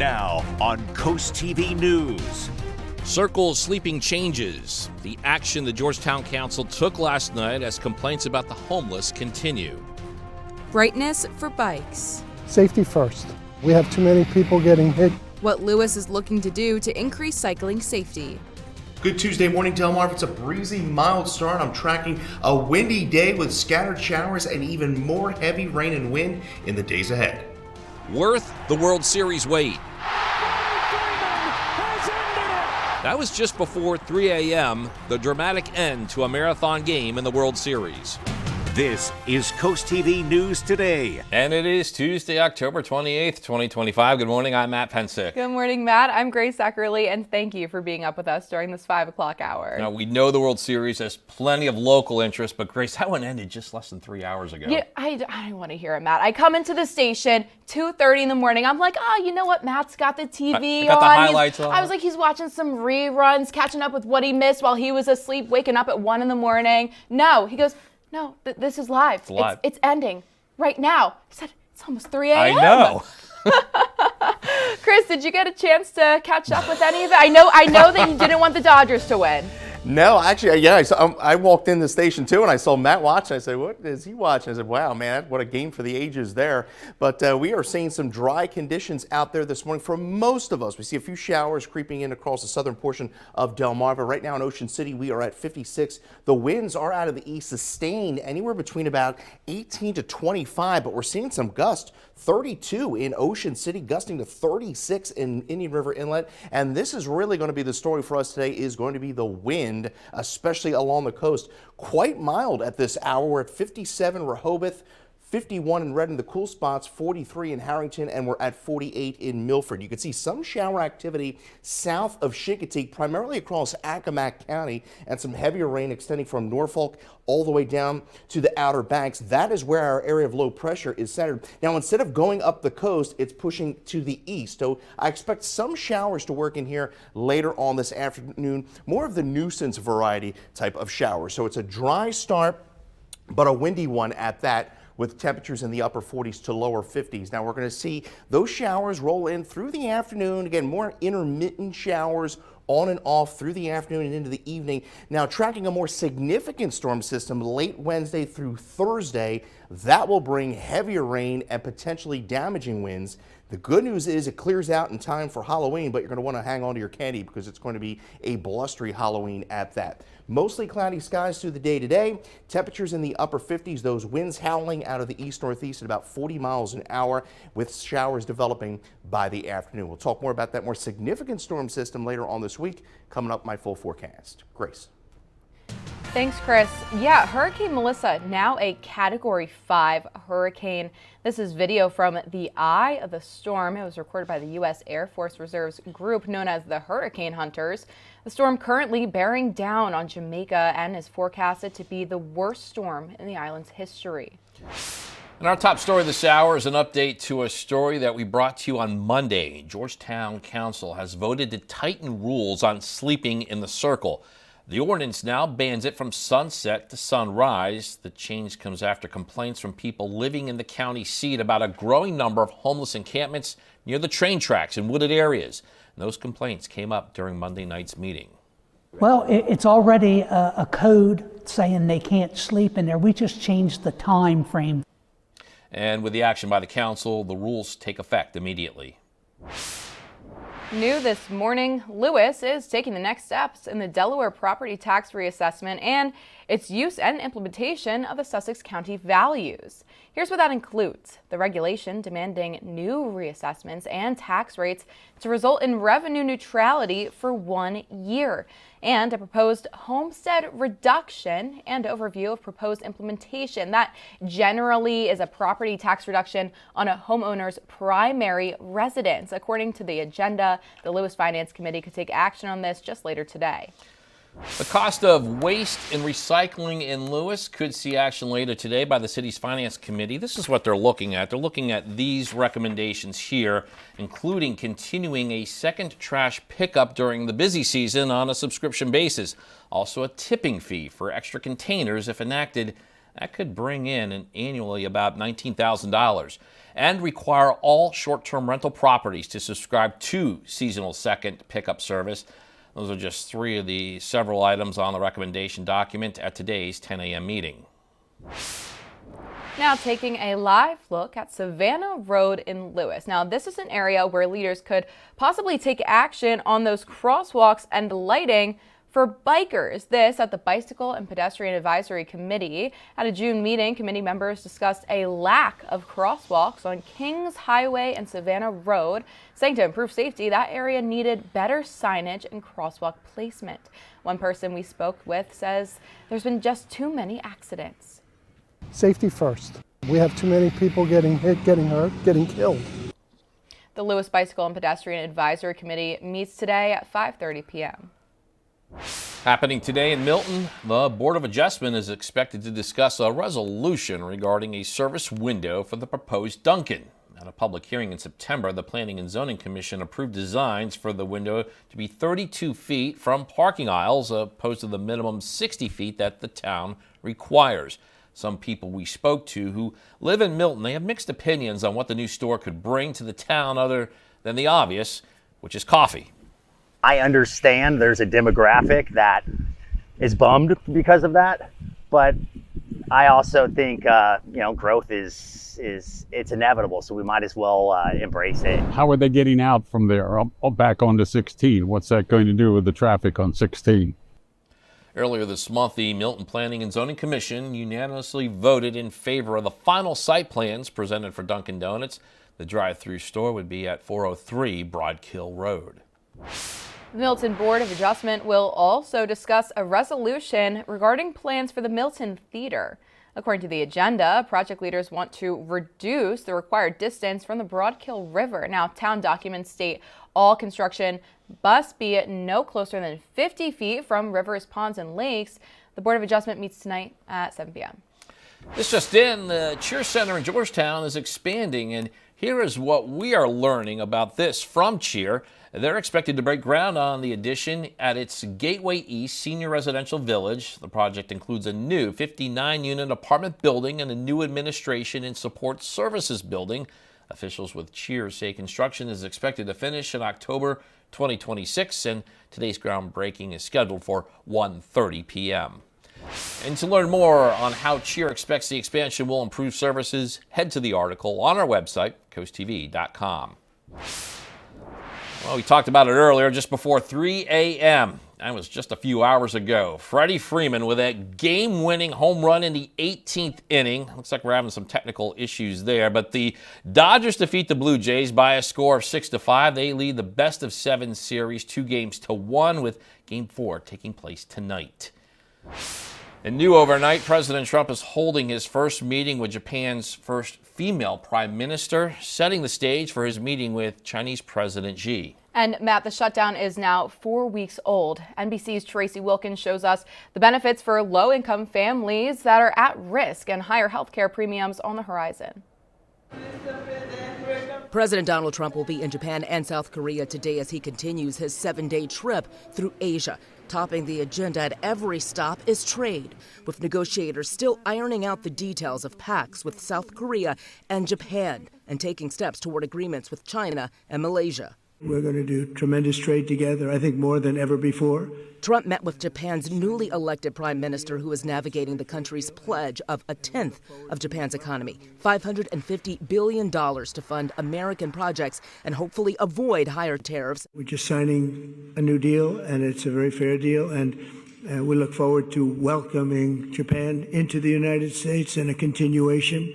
Now on Coast TV News. Circle sleeping changes. The action the Georgetown Council took last night as complaints about the homeless continue. Brightness for bikes. Safety first. We have too many people getting hit. What Lewes is looking to do to increase cycling safety. Good Tuesday morning, Delmarva. It's a breezy, mild start. I'm tracking a windy day with scattered showers and even more heavy rain and wind in the days ahead. Worth the World Series wait. That was just before 3 a.m., the dramatic end to a marathon game in the World Series. This is Coast TV News Today. And it is Tuesday, October 28th, 2025. Good morning, I'm Matt Pensick. Good morning, Matt. I'm Grace Zackerly, and thank you for being up with us during this 5 o'clock hour. Now, we know the World Series has plenty of local interest, but Grace, that one ended just less than 3 hours ago. Yeah, I don't want to hear it, Matt. I come into the station 2:30 in the morning. I'm like, oh, you know what? Matt's got the TV I got on. the highlights on. I was like, he's watching some reruns, catching up with what he missed while he was asleep, waking up at 1 in the morning. No, he goes, no, this is live. It's live. It's ending right now. He said, it's almost 3 a.m. I know. Chris, did you get a chance to catch up with any of it? I know that you didn't want the Dodgers to win. No, actually, yeah, I walked in the station too, and I saw Matt watching. I said, what is he watching? I said, wow, man, what a game for the ages there. But we are seeing some dry conditions out there this morning for most of us. We see a few showers creeping in across the southern portion of Delmarva. Right now in Ocean City, we are at 56. The winds are out of the east, sustained anywhere between about 18 to 25, but we're seeing some gusts. 32 in Ocean City, gusting to 36 in Indian River Inlet. And this is really going to be the story for us today, is going to be the wind, especially along the coast. Quite mild at this hour. We're at 57 Rehoboth, 51 in Redding, the cool spots, 43 in Harrington, and we're at 48 in Milford. You can see some shower activity south of Chincoteague, primarily across Accomack County, and some heavier rain extending from Norfolk all the way down to the Outer Banks. That is where our area of low pressure is centered. Now, instead of going up the coast, it's pushing to the east. So I expect some showers to work in here later on this afternoon, more of the nuisance variety type of showers. So it's a dry start, but a windy one at that, with temperatures in the upper 40s to lower 50s. Now we're going to see those showers roll in through the afternoon. Again, more intermittent showers on and off through the afternoon and into the evening. Now tracking a more significant storm system late Wednesday through Thursday. That will bring heavier rain and potentially damaging winds. The good news is it clears out in time for Halloween, but you're going to want to hang on to your candy because it's going to be a blustery Halloween at that. Mostly cloudy skies through the day today. Temperatures in the upper 50s, those winds howling out of the east-northeast at about 40 miles an hour with showers developing by the afternoon. We'll talk more about that more significant storm system later on this week. Coming up, my full forecast. Grace. Thanks, Chris. Yeah, Hurricane Melissa, now a Category 5 hurricane. This is video from the eye of the storm. It was recorded by the U.S. Air Force Reserve's group known as the Hurricane Hunters. The storm currently bearing down on Jamaica and is forecasted to be the worst storm in the island's history. And our top story this hour is an update to a story that we brought to you on Monday. Georgetown Council has voted to tighten rules on sleeping in the circle. The ordinance now bans it from sunset to sunrise. The change comes after complaints from people living in the county seat about a growing number of homeless encampments near the train tracks in wooded areas. And those complaints came up during Monday night's meeting. Well, it's already a code saying they can't sleep in there. We just changed the time frame. And with the action by the council, the rules take effect immediately. New this morning, Lewes is taking the next steps in the Delaware property tax reassessment and its use and implementation of the Sussex County values. Here's what that includes: the regulation demanding new reassessments and tax rates to result in revenue neutrality for 1 year, and a proposed homestead reduction and overview of proposed implementation. That generally is a property tax reduction on a homeowner's primary residence. According to the agenda, the Lewes Finance Committee could take action on this just later today. The cost of waste and recycling in Lewes could see action later today by the city's finance committee. This is what they're looking at. They're looking at these recommendations here, including continuing a second trash pickup during the busy season on a subscription basis. Also a tipping fee for extra containers if enacted That could bring in annually about $19,000 and require all short-term rental properties to subscribe to seasonal second pickup service. Those are just three of the several items on the recommendation document at today's 10 a.m. meeting. Now taking a live look at Savannah Road in Lewes. Now this is an area where leaders could possibly take action on those crosswalks and lighting for bikers. This at the Bicycle and Pedestrian Advisory Committee. At a June meeting, committee members discussed a lack of crosswalks on Kings Highway and Savannah Road, saying to improve safety, that area needed better signage and crosswalk placement. One person we spoke with says there's been just too many accidents. Safety first. We have too many people getting hit, getting hurt, getting killed. The Lewes Bicycle and Pedestrian Advisory Committee meets today at 5:30 p.m. Happening today in Milton, the Board of Adjustment is expected to discuss a resolution regarding a service window for the proposed Dunkin'. At a public hearing in September, the Planning and Zoning Commission approved designs for the window to be 32 feet from parking aisles, opposed to the minimum 60 feet that the town requires. Some people we spoke to who live in Milton, they have mixed opinions on what the new store could bring to the town other than the obvious, which is coffee. I understand there's a demographic that is bummed because of that, but I also think growth is it's inevitable, so we might as well embrace it. How are they getting out from there up back onto 16? What's that going to do with the traffic on 16? Earlier this month, the Milton Planning and Zoning Commission unanimously voted in favor of the final site plans presented for Dunkin' Donuts. The drive-through store would be at 403 Broadkill Road. The Milton Board of Adjustment will also discuss a resolution regarding plans for the Milton Theater. According to the agenda, project leaders want to reduce the required distance from the Broadkill River. Now, town documents state all construction must be no closer than 50 feet from rivers, ponds, and lakes. The Board of Adjustment meets tonight at 7 p.m. This just in, the Cheer Center in Georgetown is expanding, and here is what we are learning about this from Cheer. They're expected to break ground on the addition at its Gateway East Senior Residential Village. The project includes a new 59-unit apartment building and a new administration and support services building. Officials with Cheer say construction is expected to finish in October 2026, and today's groundbreaking is scheduled for 1:30 p.m. And to learn more on how Cheer expects the expansion will improve services, head to the article on our website, CoastTV.com. Well, we talked about it earlier, just before 3 a.m. That was just a few hours ago. Freddie Freeman with a game-winning home run in the 18th inning. Looks like we're having some technical issues there, but the Dodgers defeat the Blue Jays by a score of 6-5. They lead the best-of-7 series 2-1 with Game 4 taking place tonight. And new overnight, President Trump is holding his first meeting with Japan's first female prime minister, setting the stage for his meeting with Chinese President Xi. And Matt, the shutdown is now 4 weeks old. NBC's Tracy Wilkins shows us the benefits for low-income families that are at risk and higher health care premiums on the horizon. President Donald Trump will be in Japan and South Korea today as he continues his 7-day trip through Asia. Topping the agenda at every stop is trade, with negotiators still ironing out the details of pacts with South Korea and Japan and taking steps toward agreements with China and Malaysia. We're going to do tremendous trade together, I think more than ever before. Trump met with Japan's newly elected prime minister, who is navigating the country's pledge of a tenth of Japan's economy, $550 billion to fund American projects and hopefully avoid higher tariffs. We're just signing a new deal, and it's a very fair deal, and we look forward to welcoming Japan into the United States and a continuation.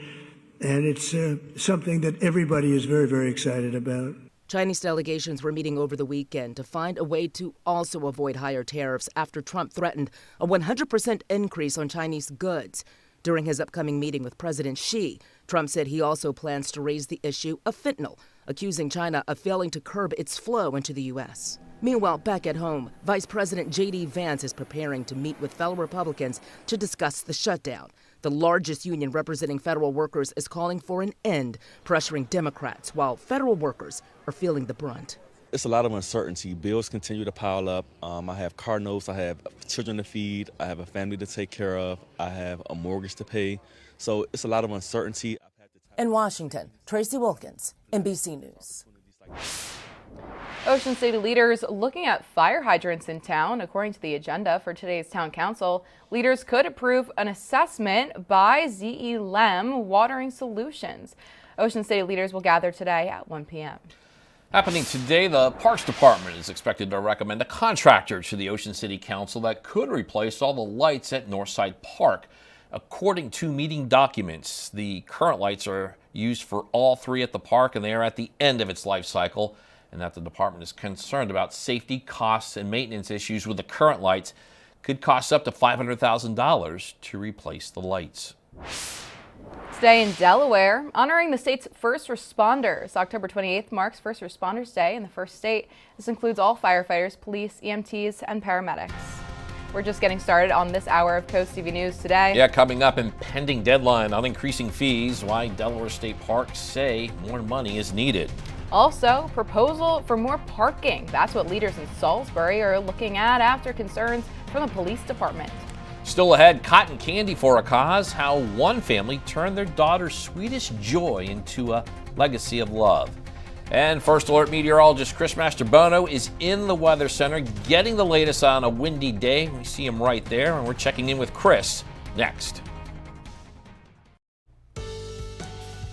And it's something that everybody is very, very excited about. Chinese delegations were meeting over the weekend to find a way to also avoid higher tariffs after Trump threatened a 100% increase on Chinese goods. During his upcoming meeting with President Xi, Trump said he also plans to raise the issue of fentanyl, accusing China of failing to curb its flow into the U.S. Meanwhile, back at home, Vice President J.D. Vance is preparing to meet with fellow Republicans to discuss the shutdown. The largest union representing federal workers is calling for an end, pressuring Democrats, while federal workers are feeling the brunt. it's a lot of uncertainty. Bills continue to pile up. I have car notes, I have children to feed, I have a family to take care of, I have a mortgage to pay. So it's a lot of uncertainty. In Washington, Tracy Wilkins, NBC News. Ocean City leaders looking at fire hydrants in town. According to the agenda for today's town council, leaders could approve an assessment by ZE-LEM Watering Solutions. Ocean City leaders will gather today at 1 p.m. Happening today, the Parks Department is expected to recommend a contractor to the Ocean City Council that could replace all the lights at Northside Park. According to meeting documents, the current lights are used for all three at the park, and they are at the end of its life cycle, and that the department is concerned about safety, costs, and maintenance issues with the current lights. Could cost up to $500,000 to replace the lights. Today in Delaware, honoring the state's first responders. October 28th marks First Responders Day in the first state. This includes all firefighters, police, EMTs, and paramedics. We're just getting started on this hour of Coast TV News today. Yeah, coming up, impending deadline on increasing fees, why Delaware State Parks say more money is needed. Also, proposal for more parking. That's what leaders in Salisbury are looking at after concerns from the police department. Still ahead, cotton candy for a cause, how one family turned their daughter's sweetest joy into a legacy of love. And First Alert meteorologist Chris Mastrobono is in the Weather Center getting the latest on a windy day. We see him right there, and we're checking in with Chris next.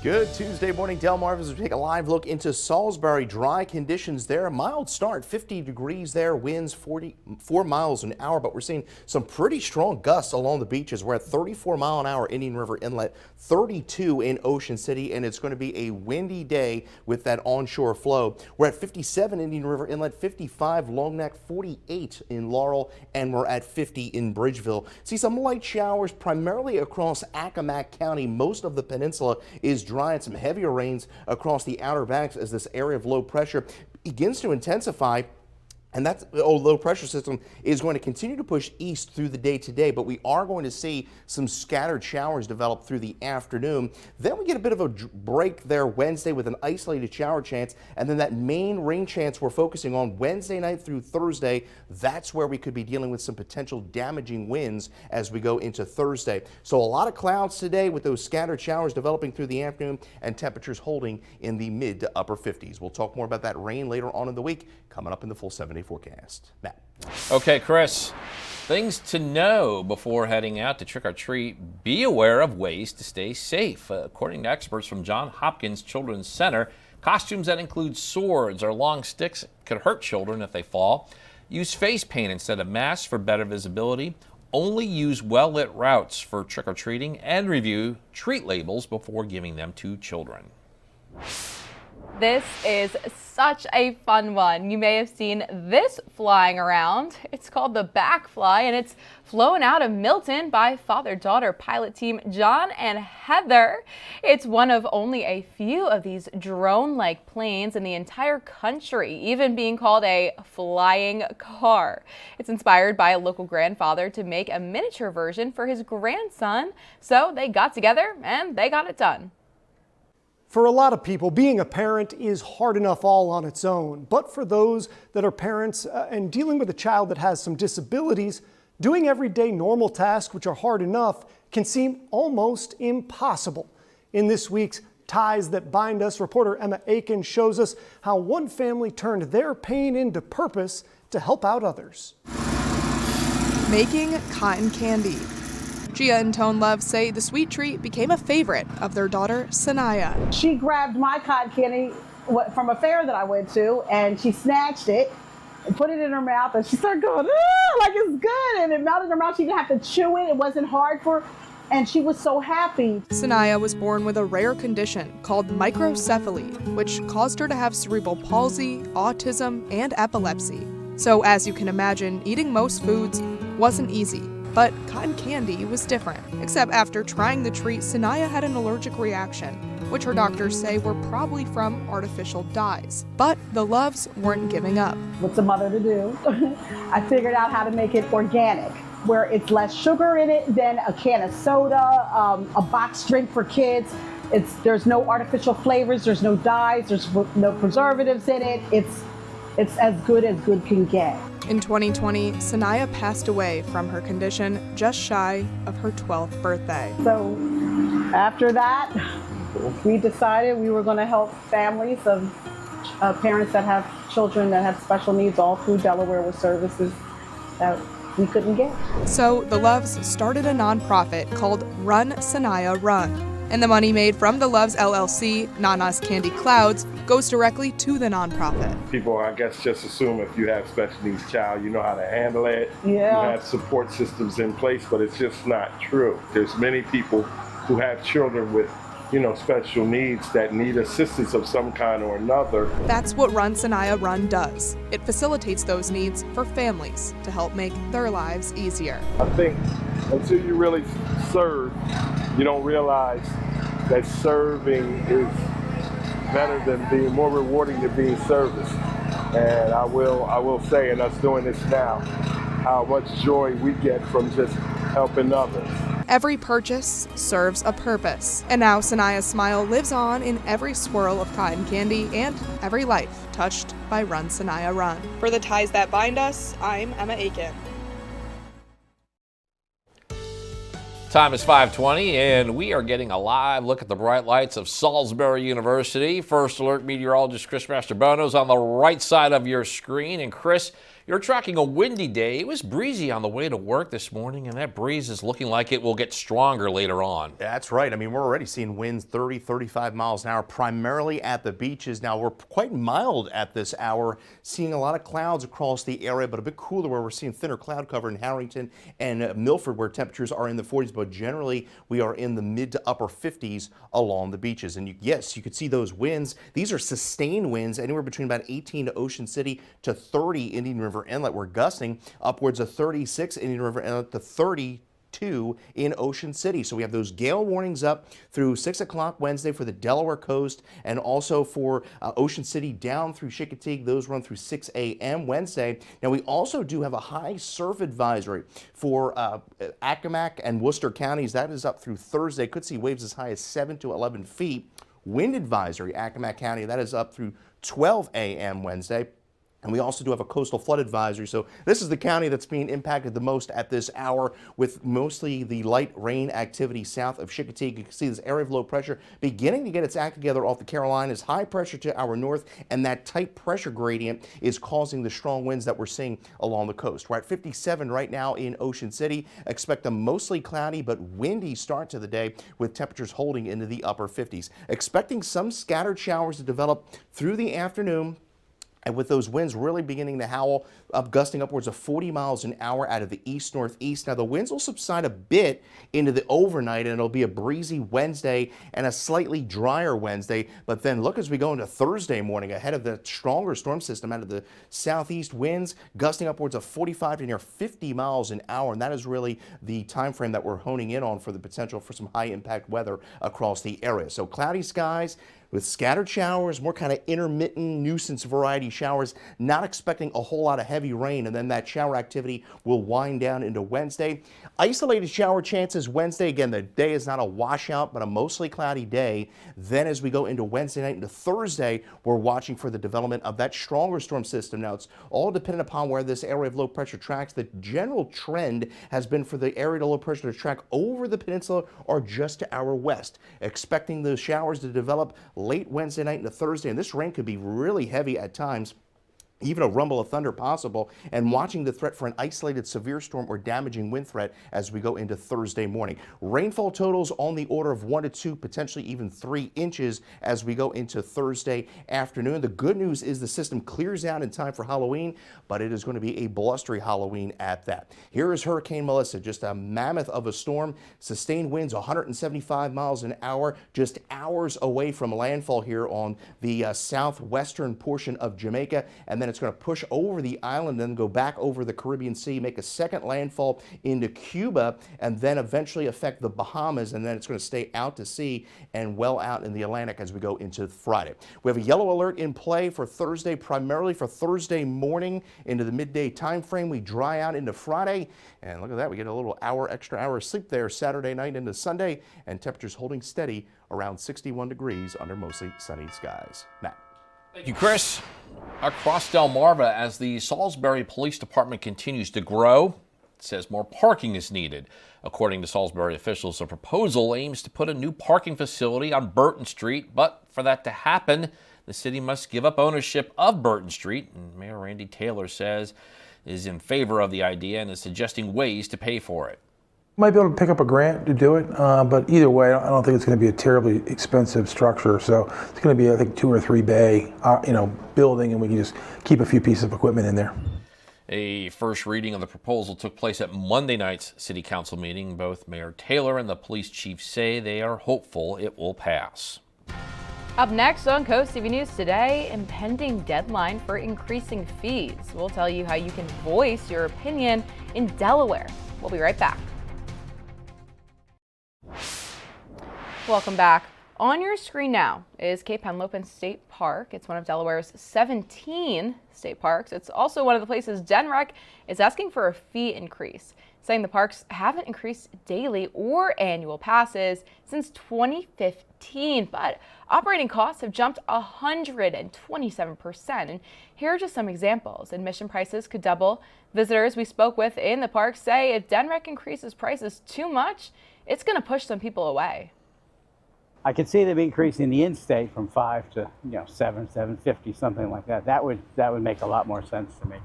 Good Tuesday morning, Delmarva, as we take a live look into Salisbury. Dry conditions there, a mild start, 50 degrees there, winds 44 miles an hour, but we're seeing some pretty strong gusts along the beaches. We're at 34 mile an hour Indian River Inlet, 32 in Ocean City, and it's going to be a windy day with that onshore flow. We're at 57 Indian River Inlet, 55 Long Neck, 48 in Laurel, and we're at 50 in Bridgeville. See some light showers primarily across Accomack County. Most of the peninsula is dry and some heavier rains across the Outer Banks as this area of low pressure begins to intensify. And that low pressure system is going to continue to push east through the day today, but we are going to see some scattered showers develop through the afternoon. Then we get a bit of a break there Wednesday with an isolated shower chance, and then that main rain chance we're focusing on Wednesday night through Thursday. That's where we could be dealing with some potential damaging winds as we go into Thursday. So a lot of clouds today with those scattered showers developing through the afternoon and temperatures holding in the mid to upper 50s. We'll talk more about that rain later on in the week coming up in the full 7-day forecast. Matt. Okay, Chris, things to know before heading out to trick or treat. Be aware of ways to stay safe. According to experts from Johns Hopkins Children's Center, costumes that include swords or long sticks could hurt children if they fall. Use face paint instead of masks for better visibility. Only use well-lit routes for trick or treating, and review treat labels before giving them to children. This is such a fun one. You may have seen this flying around. It's called the Backfly, and it's flown out of Milton by father-daughter pilot team John and Heather. It's one of only a few of these drone-like planes in the entire country, even being called a flying car. It's inspired by a local grandfather to make a miniature version for his grandson, so they got together and they got it done. For a lot of people, being a parent is hard enough all on its own. But for those that are parents and dealing with a child that has some disabilities, doing everyday normal tasks, which are hard enough, can seem almost impossible. In this week's Ties That Bind Us, reporter Emma Aiken shows us how one family turned their pain into purpose to help out others. Making cotton candy. Gia and Tone Love say the sweet treat became a favorite of their daughter, Sanaya. She grabbed my cotton candy from a fair that I went to, and she snatched it and put it in her mouth, and she started going, ah, like it's good, and it melted in her mouth. She didn't have to chew it. It wasn't hard for her, and she was so happy. Sanaya was born with a rare condition called microcephaly, which caused her to have cerebral palsy, autism, and epilepsy. So as you can imagine, eating most foods wasn't easy. But cotton candy was different, except after trying the treat, Sanaya had an allergic reaction, which her doctors say were probably from artificial dyes. But the Loves weren't giving up. What's a mother to do? I figured out how to make it organic, where it's less sugar in it than a can of soda, a box drink for kids. There's no artificial flavors, there's no dyes, there's no preservatives in it. It's it's as good can get. In 2020, Sanaya passed away from her condition just shy of her 12th birthday. So after that, we decided we were going to help families of parents that have children that have special needs all through Delaware with services that we couldn't get. So the Loves started a nonprofit called Run Sanaya Run. And the money made from the Loves LLC, Nana's Candy Clouds, goes directly to the nonprofit. People, I guess, just assume if you have special needs child, you know how to handle it. Yeah. You have support systems in place, but it's just not true. There's many people who have children with, special needs that need assistance of some kind or another. That's what Run Sanaya Run does. It facilitates those needs for families to help make their lives easier. I think until you really serve, you don't realize that serving is better than being more rewarding than being serviced. And I will say, and us doing this now, how much joy we get from just helping others. Every purchase serves a purpose. And now Sanaya's smile lives on in every swirl of cotton candy and every life touched by Run Sanaya Run. For the ties that bind us, I'm Emma Aiken. Time is 5:20, and we are getting a live look at the bright lights of Salisbury University. First Alert meteorologist Chris Mastrobono is on the right side of your screen. And Chris, you're tracking a windy day. It was breezy on the way to work this morning, and that breeze is looking like it will get stronger later on. That's right. I mean, we're already seeing winds 30, 35 miles an hour, primarily at the beaches. Now, we're quite mild at this hour, seeing a lot of clouds across the area, but a bit cooler where we're seeing thinner cloud cover in Harrington and Milford, where temperatures are in the 40s, but generally we are in the mid to upper 50s along the beaches. And yes, you could see those winds. These are sustained winds, anywhere between about 18 to Ocean City to 30 Indian River Inlet. We're gusting upwards of 36 Indian River Inlet to 32 in Ocean City. So we have those gale warnings up through 6 o'clock Wednesday for the Delaware coast, and also for Ocean City down through Chincoteague. Those run through 6 a.m. Wednesday. Now we also do have a high surf advisory for Accomack and Worcester counties. That is up through Thursday. Could see waves as high as 7 to 11 feet. Wind advisory, Accomack County, that is up through 12 a.m. Wednesday. And we also do have a coastal flood advisory. So this is the county that's being impacted the most at this hour, with mostly the light rain activity south of Chincoteague. You can see this area of low pressure beginning to get its act together off the Carolinas. High pressure to our north, and that tight pressure gradient is causing the strong winds that we're seeing along the coast. We're at 57 right now in Ocean City. Expect a mostly cloudy but windy start to the day, with temperatures holding into the upper 50s. Expecting some scattered showers to develop through the afternoon, and with those winds really beginning to howl, gusting upwards of 40 miles an hour out of the east-northeast. Now, the winds will subside a bit into the overnight, and it'll be a breezy Wednesday and a slightly drier Wednesday. But then look, as we go into Thursday morning, ahead of the stronger storm system out of the southeast winds, gusting upwards of 45 to near 50 miles an hour. And that is really the time frame that we're honing in on for the potential for some high-impact weather across the area. So cloudy skies with scattered showers, more kind of intermittent nuisance variety showers, not expecting a whole lot of heavy rain, and then that shower activity will wind down into Wednesday. Isolated shower chances Wednesday. Again, the day is not a washout, but a mostly cloudy day. Then as we go into Wednesday night into Thursday, we're watching for the development of that stronger storm system. Now, it's all dependent upon where this area of low pressure tracks. The general trend has been for the area of low pressure to track over the peninsula or just to our west. Expecting those showers to develop late Wednesday night into Thursday, and this rain could be really heavy at times. Even a rumble of thunder possible, and watching the threat for an isolated severe storm or damaging wind threat as we go into Thursday morning. Rainfall totals on the order of 1 to 2, potentially even 3 inches as we go into Thursday afternoon. The good news is the system clears out in time for Halloween, but it is going to be a blustery Halloween at that. Here is Hurricane Melissa, just a mammoth of a storm. Sustained winds 175 miles an hour, just hours away from landfall here on the southwestern portion of Jamaica, and then it's going to push over the island, then go back over the Caribbean Sea, make a second landfall into Cuba, and then eventually affect the Bahamas, and then it's going to stay out to sea and well out in the Atlantic as we go into Friday. We have a yellow alert in play for Thursday, primarily for Thursday morning into the midday time frame. We dry out into Friday, and look at that, we get a little extra hour of sleep there Saturday night into Sunday, and temperatures holding steady around 61 degrees under mostly sunny skies. Matt. Thank you, Chris. Across Delmarva, as the Salisbury Police Department continues to grow, it says more parking is needed. According to Salisbury officials, a proposal aims to put a new parking facility on Burton Street, but for that to happen, the city must give up ownership of Burton Street, and Mayor Randy Taylor says is in favor of the idea and is suggesting ways to pay for it. Might be able to pick up a grant to do it, but either way, I don't think it's going to be a terribly expensive structure. So it's going to be, I think, 2 or 3 bay, building, and we can just keep a few pieces of equipment in there. A first reading of the proposal took place at Monday night's City Council meeting. Both Mayor Taylor and the police chief say they are hopeful it will pass. Up next on Coast TV News today, impending deadline for increasing fees. We'll tell you how you can voice your opinion in Delaware. We'll be right back. Welcome back. On your screen now is Cape Henlopen State Park. It's one of Delaware's 17 state parks. It's also one of the places DenRec is asking for a fee increase, saying the parks haven't increased daily or annual passes since 2015, but operating costs have jumped 127%. And here are just some examples. Admission prices could double. Visitors we spoke with in the park say if DenRec increases prices too much, it's going to push some people away. I could see them increasing the in-state from 5 to $7.50, something like that. That would make a lot more sense to me.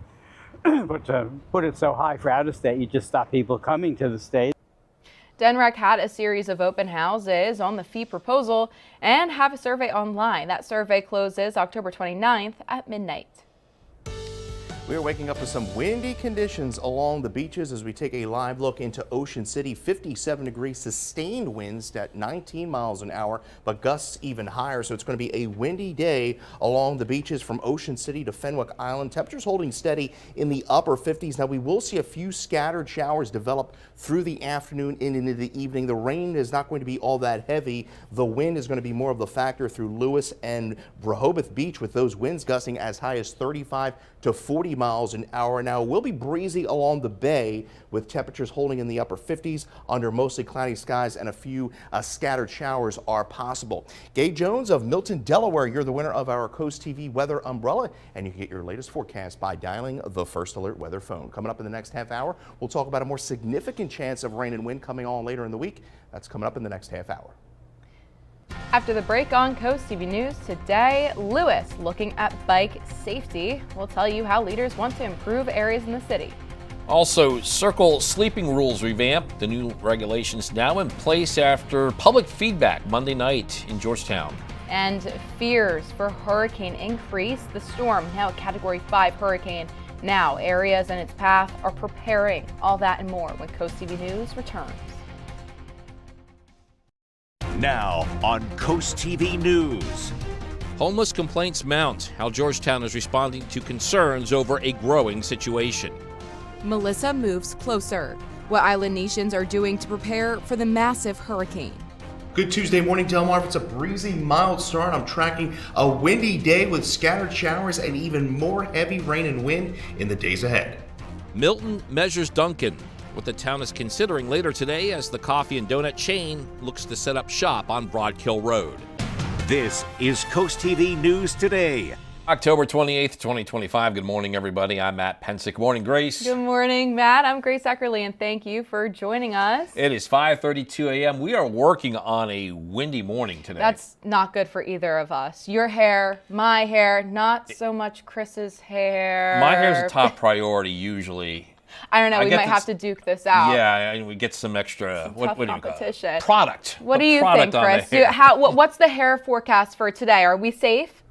But to put it so high for out-of-state, you just stop people coming to the state. DenRec had a series of open houses on the fee proposal and have a survey online. That survey closes October 29th at midnight. We are waking up with some windy conditions along the beaches as we take a live look into Ocean City. 57 degrees, sustained winds at 19 miles an hour, but gusts even higher. So it's going to be a windy day along the beaches from Ocean City to Fenwick Island. Temperatures holding steady in the upper 50s. Now we will see a few scattered showers develop through the afternoon and into the evening. The rain is not going to be all that heavy. The wind is going to be more of the factor through Lewes and Rehoboth Beach, with those winds gusting as high as 35 to 40 miles an hour. Now it will be breezy along the bay with temperatures holding in the upper 50s under mostly cloudy skies, and a few scattered showers are possible. Gay Jones of Milton, Delaware, you're the winner of our Coast TV weather umbrella, and you can get your latest forecast by dialing the First Alert weather phone. Coming up in the next half hour, we'll talk about a more significant chance of rain and wind coming on later in the week. That's coming up in the next half hour. After the break on Coast TV News today, Lewes looking at bike safety. We'll tell you how leaders want to improve areas in the city. Also, Circle sleeping rules revamp. The new regulations now in place after public feedback Monday night in Georgetown. And fears for hurricane increase. The storm, now a Category 5 hurricane. Now areas in its path are preparing. All that and more when Coast TV News returns. Now on Coast TV News. Homeless complaints mount. How Georgetown is responding to concerns over a growing situation. Melissa moves closer. What island nations are doing to prepare for the massive hurricane. Good Tuesday morning, Delmarva. It's a breezy, mild start. I'm tracking a windy day with scattered showers and even more heavy rain and wind in the days ahead. Milton measures Duncan. What the town is considering later today as the coffee and donut chain looks to set up shop on Broadkill Road. This is Coast TV News Today. October 28th, 2025. Good morning, everybody. I'm Matt Pensick. Morning, Grace. Good morning, Matt. I'm Grace Eckerly, and thank you for joining us. It is 5:32 a.m. We are working on a windy morning today. That's not good for either of us. Your hair, my hair, not so much Chris's hair. My hair's a top priority usually. I don't know. We might have to duke this out. Yeah, and we get some extra what do you call it? Product. What do you think, Chris? What's the hair forecast for today? Are we safe?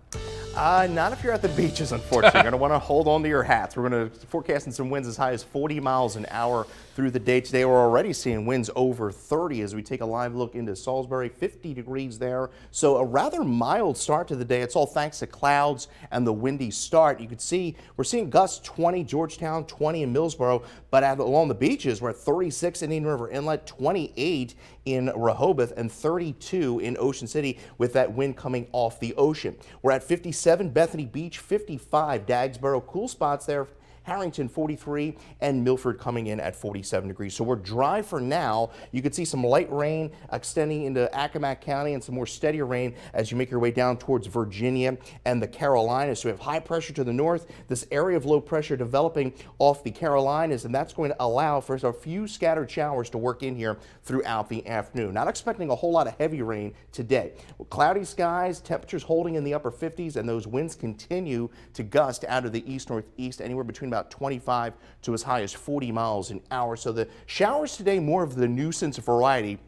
Not if you're at the beaches, unfortunately. You're going to want to hold on to your hats. We're going to forecasting some winds as high as 40 miles an hour through the day today. We're already seeing winds over 30 as we take a live look into Salisbury, 50 degrees there. So a rather mild start to the day. It's all thanks to clouds and the windy start. You can see we're seeing gusts 20 Georgetown, 20 in Millsboro, but along the beaches we're at 36 in Indian River Inlet, 28 in Rehoboth, and 32 in Ocean City with that wind coming off the ocean. We're at 57 Bethany Beach, 55 Dagsboro. Cool spots there Harrington 43, and Milford coming in at 47 degrees. So we're dry for now. You could see some light rain extending into Accomack County and some more steadier rain as you make your way down towards Virginia and the Carolinas. So we have high pressure to the north, this area of low pressure developing off the Carolinas, and that's going to allow for a few scattered showers to work in here throughout the afternoon. Not expecting a whole lot of heavy rain today. Cloudy skies, temperatures holding in the upper 50s, and those winds continue to gust out of the east-northeast anywhere between about 25 to as high as 40 miles an hour. So the showers today more of the nuisance variety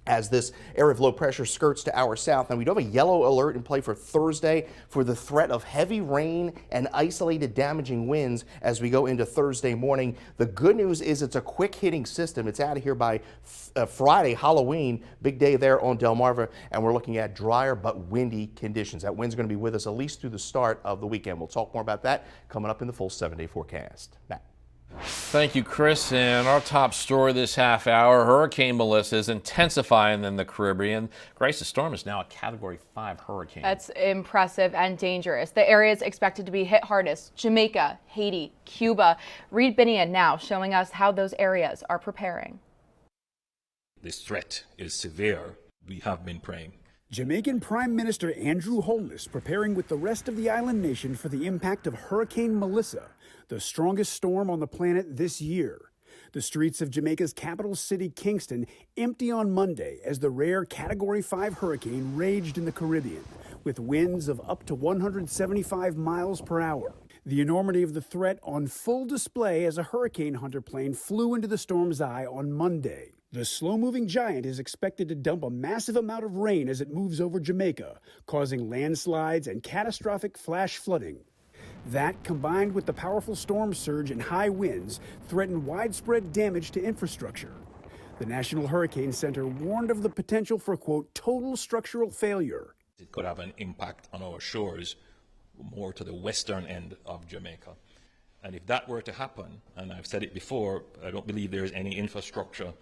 as this area of low pressure skirts to our south. Now, we do have a yellow alert in play for Thursday for the threat of heavy rain and isolated damaging winds as we go into Thursday morning. The good news is it's a quick hitting system. It's out of here by Friday, Halloween, big day there on Delmarva, and we're looking at drier but windy conditions. That wind's going to be with us at least through the start of the weekend. We'll talk more about that coming up in the full 7-day forecast. Matt. Thank you, Chris. And our top story this half hour, Hurricane Melissa is intensifying in the Caribbean. Grace, the storm is now a Category 5 hurricane. That's impressive and dangerous. The areas expected to be hit hardest: Jamaica, Haiti, Cuba. Reed Binion now showing us how those areas are preparing. This threat is severe. We have been praying. Jamaican Prime Minister Andrew Holness preparing with the rest of the island nation for the impact of Hurricane Melissa, the strongest storm on the planet this year. The streets of Jamaica's capital city, Kingston, empty on Monday as the rare Category 5 hurricane raged in the Caribbean, with winds of up to 175 miles per hour. The enormity of the threat on full display as a hurricane hunter plane flew into the storm's eye on Monday. The slow-moving giant is expected to dump a massive amount of rain as it moves over Jamaica, causing landslides and catastrophic flash flooding. That, combined with the powerful storm surge and high winds, threaten widespread damage to infrastructure. The National Hurricane Center warned of the potential for, quote, total structural failure. It could have an impact on our shores more to the western end of Jamaica. And if that were to happen, and I've said it before, I don't believe there's any infrastructure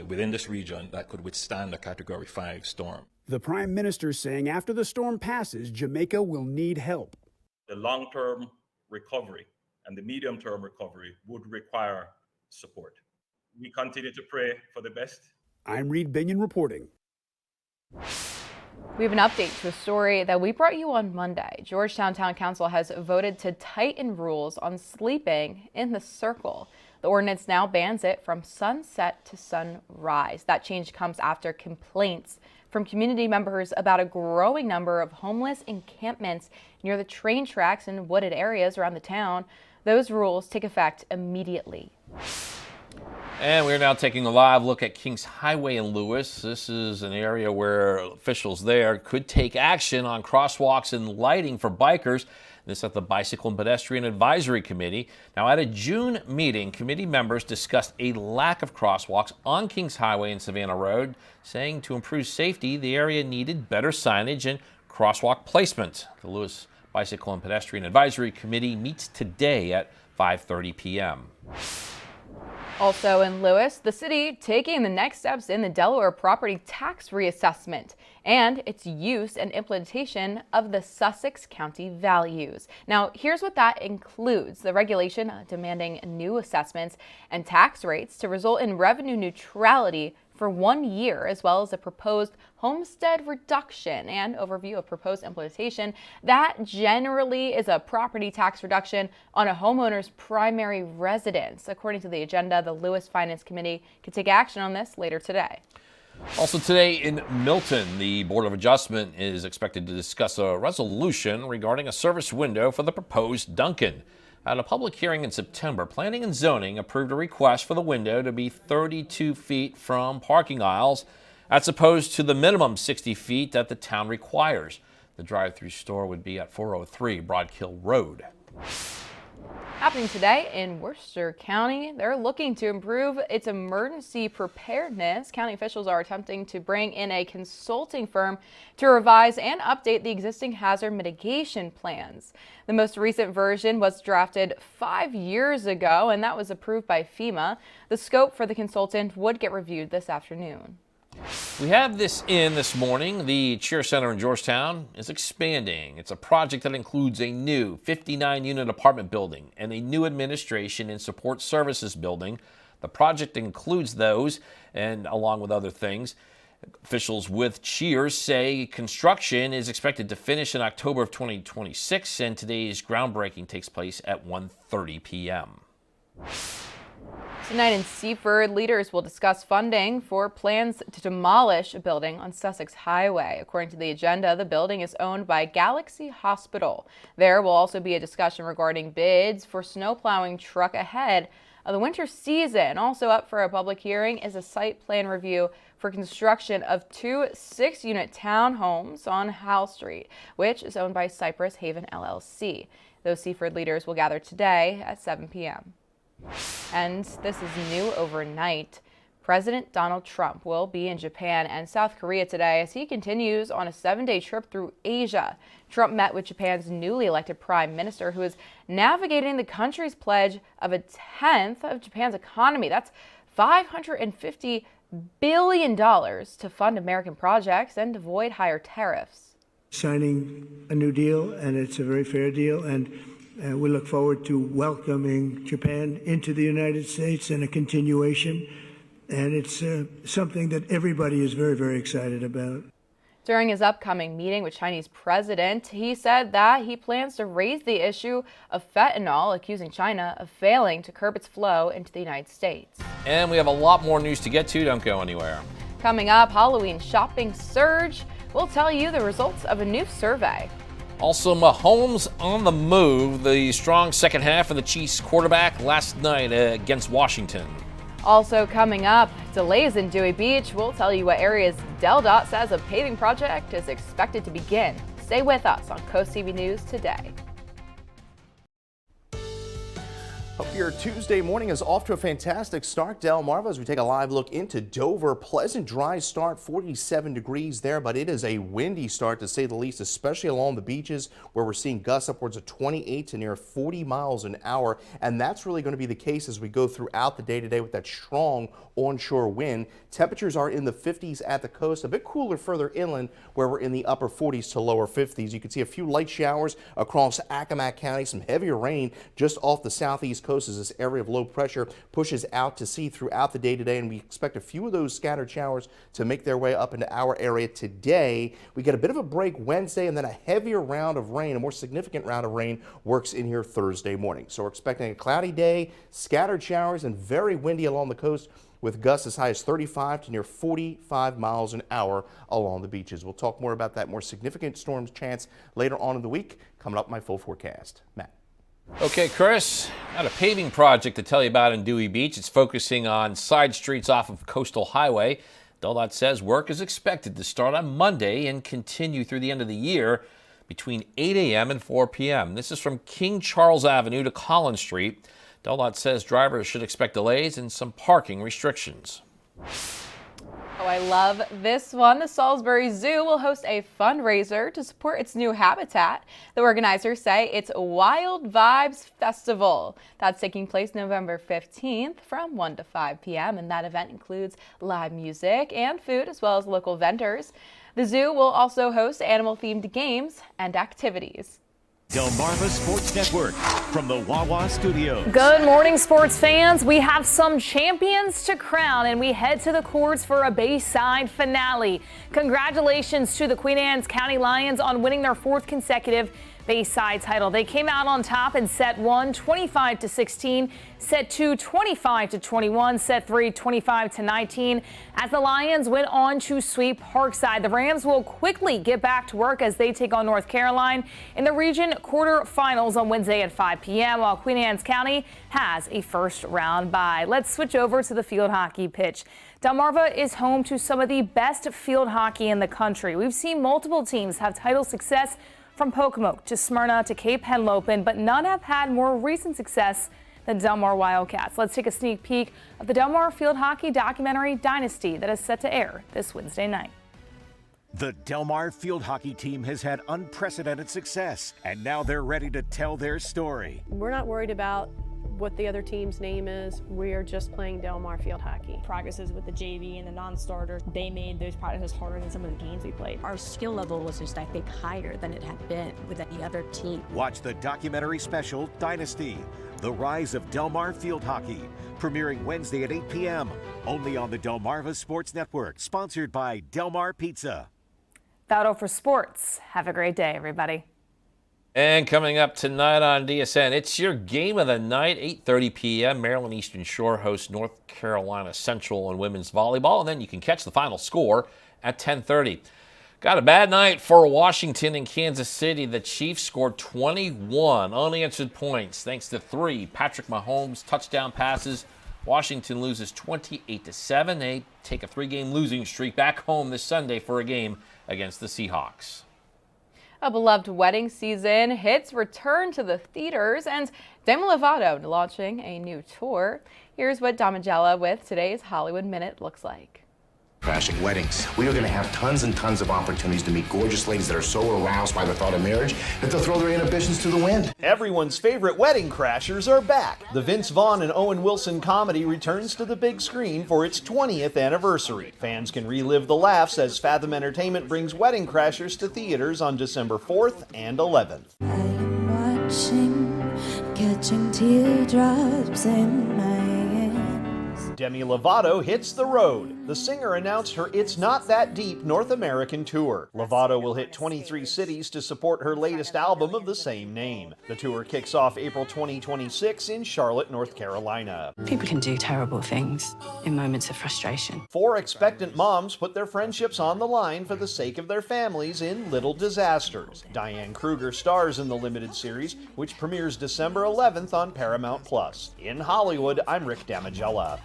within this region that could withstand a Category 5 storm. The Prime Minister saying after the storm passes, Jamaica will need help. The long-term recovery and the medium-term recovery would require support. We continue to pray for the best. I'm Reed Binion reporting. We have an update to a story that we brought you on Monday. Georgetown Town Council has voted to tighten rules on sleeping in the circle. The ordinance now bans it from sunset to sunrise. That change comes after complaints from community members about a growing number of homeless encampments near the train tracks and wooded areas around the town. Those rules take effect immediately. And we're now taking a live look at Kings Highway in Lewes. This is an area where officials there could take action on crosswalks and lighting for bikers. This at the Bicycle and Pedestrian Advisory Committee. Now, at a June meeting, committee members discussed a lack of crosswalks on Kings Highway and Savannah Road, saying to improve safety, the area needed better signage and crosswalk placement. The Lewes Bicycle and Pedestrian Advisory Committee meets today at 5:30 p.m. Also in Lewes, the city taking the next steps in the Delaware property tax reassessment and its use and implementation of the Sussex County values. Now, here's what that includes. The regulation demanding new assessments and tax rates to result in revenue neutrality for 1 year, as well as a proposed homestead reduction and overview of proposed implementation. That generally is a property tax reduction on a homeowner's primary residence. According to the agenda, the Lewes Finance Committee could take action on this later today. Also today in Milton, the Board of Adjustment is expected to discuss a resolution regarding a service window for the proposed Dunkin'. At a public hearing in September, Planning and Zoning approved a request for the window to be 32 feet from parking aisles, as opposed to the minimum 60 feet that the town requires. The drive-through store would be at 403 Broad Hill Road. Happening today in Worcester County, they're looking to improve its emergency preparedness. County officials are attempting to bring in a consulting firm to revise and update the existing hazard mitigation plans. The most recent version was drafted 5 years ago, and that was approved by FEMA. The scope for the consultant would get reviewed this afternoon. We have this in this morning. The Cheer Center in Georgetown is expanding. It's a project that includes a new 59-unit apartment building and a new administration and support services building. The project includes those, and along with other things. Officials with Cheers say construction is expected to finish in October of 2026, and today's groundbreaking takes place at 1:30 p.m. Tonight in Seaford, leaders will discuss funding for plans to demolish a building on Sussex Highway. According to the agenda, the building is owned by Galaxy Hospital. There will also be a discussion regarding bids for snow plowing truck ahead of the winter season. Also up for a public hearing is a site plan review for construction of 2 6-unit townhomes on Howell Street, which is owned by Cypress Haven LLC. Those Seaford leaders will gather today at 7 p.m. And this is new overnight. President Donald Trump will be in Japan and South Korea today as he continues on a 7-day trip through Asia. Trump met with Japan's newly elected prime minister, who is navigating the country's pledge of a tenth of Japan's economy. That's $550 billion to fund American projects and avoid higher tariffs. Signing a new deal, and it's a very fair deal, and we look forward to welcoming Japan into the United States and a continuation. And it's something that everybody is very, very excited about. During his upcoming meeting with Chinese president, he said that he plans to raise the issue of fentanyl, accusing China of failing to curb its flow into the United States. And we have a lot more news to get to. Don't go anywhere. Coming up, Halloween shopping surge. We'll tell you the results of a new survey. Also, Mahomes on the move. The strong second half of the Chiefs quarterback last night against Washington. Also coming up, delays in Dewey Beach. We'll tell you what areas DelDOT says a paving project is expected to begin. Stay with us on CoastTV News today. Hope your Tuesday morning is off to a fantastic start. Delmarva, as we take a live look into Dover. Pleasant dry start, 47 degrees there, but it is a windy start to say the least, especially along the beaches where we're seeing gusts upwards of 28 to near 40 miles an hour. And that's really going to be the case as we go throughout the day today with that strong onshore wind. Temperatures are in the 50s at the coast, a bit cooler further inland where we're in the upper 40s to lower 50s. You can see a few light showers across Accomack County, some heavier rain just off the southeast coast as this area of low pressure pushes out to sea throughout the day today, and we expect a few of those scattered showers to make their way up into our area today. We get a bit of a break Wednesday, and then a heavier round of rain, a more significant round of rain works in here Thursday morning. So we're expecting a cloudy day, scattered showers, and very windy along the coast with gusts as high as 35 to near 45 miles an hour along the beaches. We'll talk more about that more significant storms chance later on in the week. Coming up, my full forecast. Matt. Okay, Chris, got a paving project to tell you about in Dewey Beach. It's focusing on side streets off of Coastal Highway. DelDOT says work is expected to start on Monday and continue through the end of the year between 8 a.m. and 4 p.m. This is from King Charles Avenue to Collins Street. DelDOT says drivers should expect delays and some parking restrictions. Oh, I love this one. The Salisbury Zoo will host a fundraiser to support its new habitat. The organizers say it's Wild Vibes Festival. That's taking place November 15th from 1 to 5 p.m. and that event includes live music and food as well as local vendors. The zoo will also host animal-themed games and activities. Delmarva Sports Network from the Wawa Studios. Good morning, sports fans. We have some champions to crown, and we head to the courts for a Bayside finale. Congratulations to the Queen Anne's County Lions on winning their 4th consecutive Bayside title. They came out on top in set 1, 25-16, set 2, 25-21, set 3, 25-19. As the Lions went on to sweep Parkside, the Rams will quickly get back to work as they take on North Carolina in the region quarterfinals on Wednesday at 5 p.m. while Queen Anne's County has a first round bye. Let's switch over to the field hockey pitch. Delmarva is home to some of the best field hockey in the country. We've seen multiple teams have title success from Pocomoke to Smyrna to Cape Henlopen, but none have had more recent success than Delmar Wildcats. Let's take a sneak peek of the Delmar field hockey documentary Dynasty that is set to air this Wednesday night. The Delmar field hockey team has had unprecedented success, and now they're ready to tell their story. We're not worried about what the other team's name is. We're just playing Delmarva field hockey. Practices with the JV and the non-starters, they made those practices harder than some of the games we played. Our skill level was just, I think, higher than it had been with any other team. Watch the documentary special Dynasty, The Rise of Delmarva Field Hockey, premiering Wednesday at 8 p.m. only on the Delmarva Sports Network, sponsored by Delmar Pizza. That'll for sports. Have a great day, everybody. And coming up tonight on DSN, it's your game of the night, 8:30 p.m. Maryland Eastern Shore hosts North Carolina Central in women's volleyball, and then you can catch the final score at 10:30. Got a bad night for Washington and Kansas City. The Chiefs scored 21 unanswered points thanks to 3 Patrick Mahomes touchdown passes. Washington loses 28-7. They take a 3-game losing streak back home this Sunday for a game against the Seahawks. A beloved wedding season hits return to the theaters, and Demi Lovato launching a new tour. Here's what Damigella with today's Hollywood Minute looks like. Crashing weddings. We are going to have tons and tons of opportunities to meet gorgeous ladies that are so aroused by the thought of marriage that they'll throw their inhibitions to the wind. Everyone's favorite wedding crashers are back. The Vince Vaughn and Owen Wilson comedy returns to the big screen for its 20th anniversary. Fans can relive the laughs as Fathom Entertainment brings Wedding Crashers to theaters on December 4th and 11th. I am watching, catching teardrops in my hands. Demi Lovato hits the road. The singer announced her It's Not That Deep North American tour. Lovato will hit 23 cities to support her latest album of the same name. The tour kicks off April 2026 in Charlotte, North Carolina. People can do terrible things in moments of frustration. 4 expectant moms put their friendships on the line for the sake of their families in Little Disasters. Diane Kruger stars in the limited series, which premieres December 11th on Paramount+. In Hollywood, I'm Rick Damigella.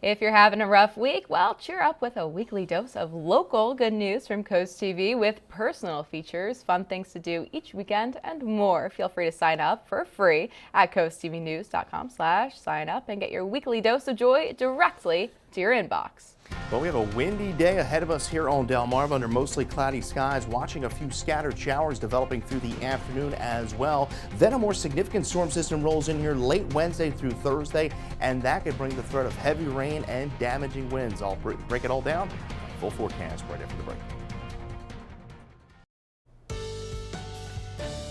If you're having a rough week, well, cheer up with a weekly dose of local good news from CoastTV with personal features, fun things to do each weekend, and more. Feel free to sign up for free at coasttvnews.com/sign up and get your weekly dose of joy directly to your inbox. Well, we have a windy day ahead of us here on Delmarva under mostly cloudy skies, watching a few scattered showers developing through the afternoon as well. Then a more significant storm system rolls in here late Wednesday through Thursday, and that could bring the threat of heavy rain and damaging winds. I'll break it all down. Full forecast right after the break.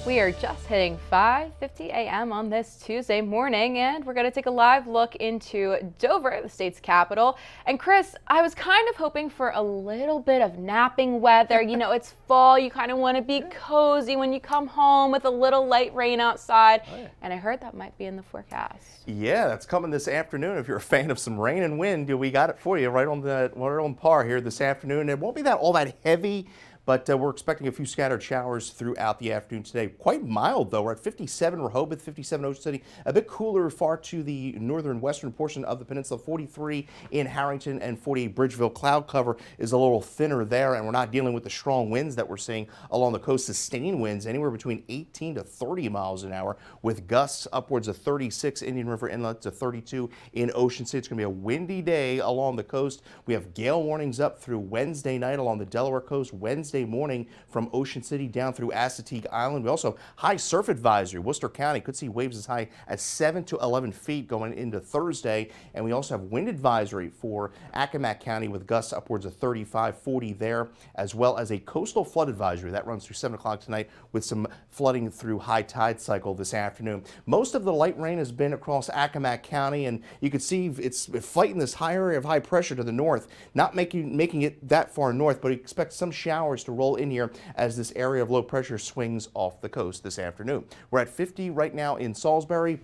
We are just hitting 5:50 a.m. on this Tuesday morning, and we're going to take a live look into Dover, the state's capital. And Chris, I was kind of hoping for a little bit of napping weather. You know, it's fall. You kind of want to be cozy when you come home with a little light rain outside. Oh, yeah. And I heard that might be in the forecast. Yeah, that's coming this afternoon. If you're a fan of some rain and wind, we got it for you right on par here this afternoon. It won't be all that heavy, but we're expecting a few scattered showers throughout the afternoon today. Quite mild, though. We're at 57 Rehoboth, 57 Ocean City. A bit cooler far to the northern western portion of the peninsula. 43 in Harrington and 48 Bridgeville. Cloud cover is a little thinner there, and we're not dealing with the strong winds that we're seeing along the coast. Sustained winds anywhere between 18 to 30 miles an hour, with gusts upwards of 36 Indian River Inlet to 32 in Ocean City. It's going to be a windy day along the coast. We have gale warnings up through Wednesday night along the Delaware coast. Wednesday morning from Ocean City down through Assateague Island. We also have high surf advisory. Worcester County could see waves as high as 7 to 11 feet going into Thursday. And we also have wind advisory for Accomack County with gusts upwards of 35, 40 there, as well as a coastal flood advisory that runs through 7 o'clock tonight with some flooding through high tide cycle this afternoon. Most of the light rain has been across Accomack County, and you can see it's fighting this high area of high pressure to the north, not making it that far north, but we expect some showers to roll in here as this area of low pressure swings off the coast this afternoon. We're at 50 right now in Salisbury.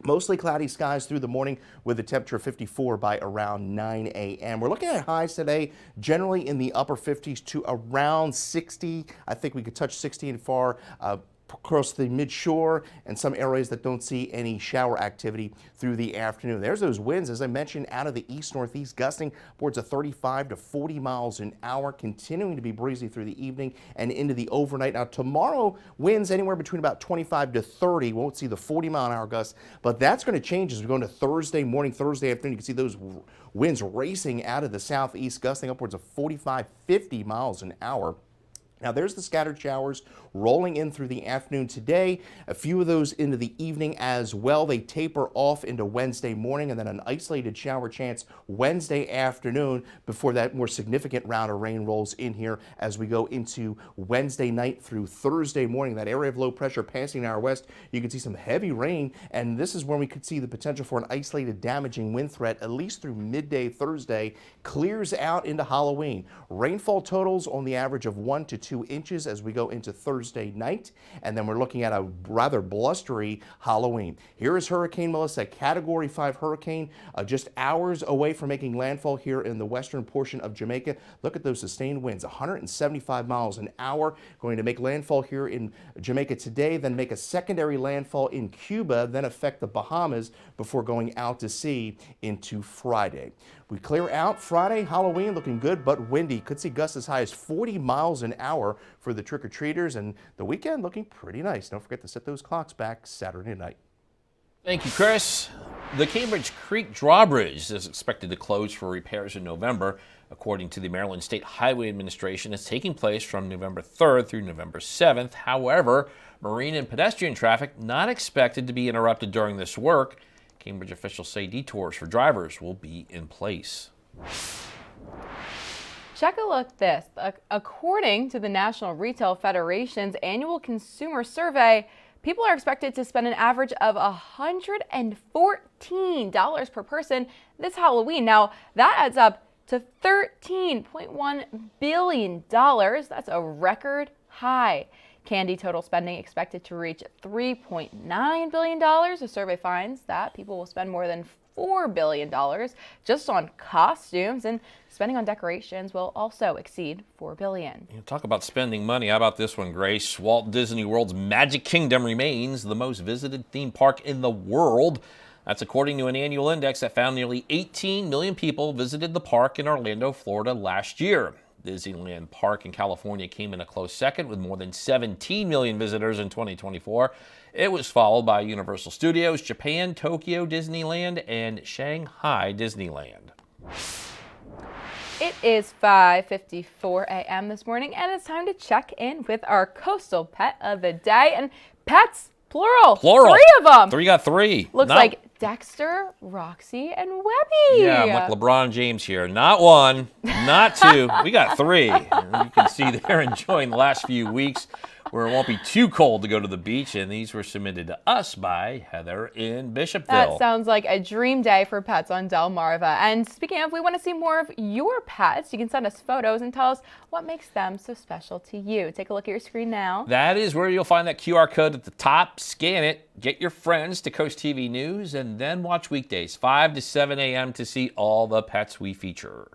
Mostly cloudy skies through the morning with a temperature of 54 by around 9 a.m. We're looking at highs today generally in the upper 50s to around 60. I think we could touch 60 and far across the mid-shore and some areas that don't see any shower activity through the afternoon. There's those winds, as I mentioned, out of the east-northeast, gusting upwards of 35 to 40 miles an hour, continuing to be breezy through the evening and into the overnight. Now, tomorrow, winds anywhere between about 25 to 30. Won't see the 40-mile-an-hour gusts, but that's going to change as we go into Thursday morning, Thursday afternoon. You can see those winds racing out of the southeast, gusting upwards of 45, 50 miles an hour. Now there's the scattered showers rolling in through the afternoon today, a few of those into the evening as well. They taper off into Wednesday morning, and then an isolated shower chance Wednesday afternoon before that more significant round of rain rolls in here as we go into Wednesday night through Thursday morning. That area of low pressure passing our west, you can see some heavy rain, and this is when we could see the potential for an isolated damaging wind threat at least through midday Thursday. Clears out into Halloween. Rainfall totals on the average of 1 to 2 inches as we go into Thursday night, and then we're looking at a rather blustery Halloween. Here is Hurricane Melissa, Category 5 hurricane, just hours away from making landfall here in the western portion of Jamaica. Look at those sustained winds, 175 miles an hour, going to make landfall here in Jamaica today, then make a secondary landfall in Cuba, then affect the Bahamas before going out to sea into Friday. We clear out Friday, Halloween looking good but windy. Could see gusts as high as 40 miles an hour for the trick-or-treaters, and the weekend looking pretty nice. Don't forget to set those clocks back Saturday night. Thank you, Chris. The Cambridge Creek Drawbridge is expected to close for repairs in November. According to the Maryland State Highway Administration, it's taking place from November 3rd through November 7th. However, marine and pedestrian traffic not expected to be interrupted during this work. Cambridge officials say detours for drivers will be in place. Check a look at this. According to the National Retail Federation's annual consumer survey, people are expected to spend an average of $114 per person this Halloween. Now, that adds up to $13.1 billion. That's a record high. Candy total spending expected to reach $3.9 billion. The survey finds that people will spend more than $4 billion just on costumes, and spending on decorations will also exceed $4 billion. Talk about spending money. How about this one, Grace? Walt Disney World's Magic Kingdom remains the most visited theme park in the world. That's according to an annual index that found nearly 18 million people visited the park in Orlando, Florida last year. Disneyland Park in California came in a close second with more than 17 million visitors in 2024. It was followed by Universal Studios, Japan, Tokyo Disneyland, and Shanghai Disneyland. It is 5:54 a.m. this morning, and it's time to check in with our coastal pet of the day. And pets, plural. 3 of them. We got 3. Looks like Dexter, Roxy, and Webby. Yeah, I'm like LeBron James here. Not 1, not 2. We got 3. And you can see they're enjoying the last few weeks where it won't be too cold to go to the beach. And these were submitted to us by Heather in Bishopville. That sounds like a dream day for pets on Delmarva. And speaking of, we want to see more of your pets. You can send us photos and tell us what makes them so special to you. Take a look at your screen now. That is where you'll find that QR code at the top. Scan it, get your friends to Coast TV News, and then watch weekdays 5 to 7 a.m. to see all the pets we feature.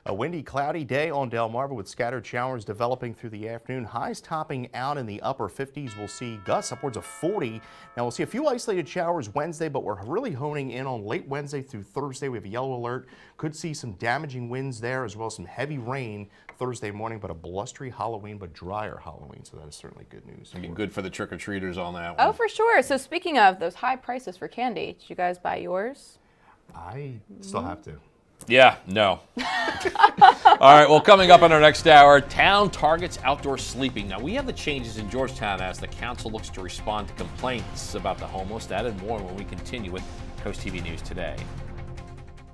A windy, cloudy day on Delmarva with scattered showers developing through the afternoon. Highs topping out in the upper 50s. We'll see gusts upwards of 40. Now we'll see a few isolated showers Wednesday, but we're really honing in on late Wednesday through Thursday. We have a yellow alert. Could see some damaging winds there as well as some heavy rain Thursday morning, but a blustery Halloween, but drier Halloween. So that is certainly good news. I mean, good for the trick-or-treaters on that one. Oh, for sure. So speaking of those high prices for candy, did you guys buy yours? I still have to. Yeah, no. All right, well, coming up in our next hour, town targets outdoor sleeping. Now, we have the changes in Georgetown as the council looks to respond to complaints about the homeless. That and more when we continue with Coast TV News Today.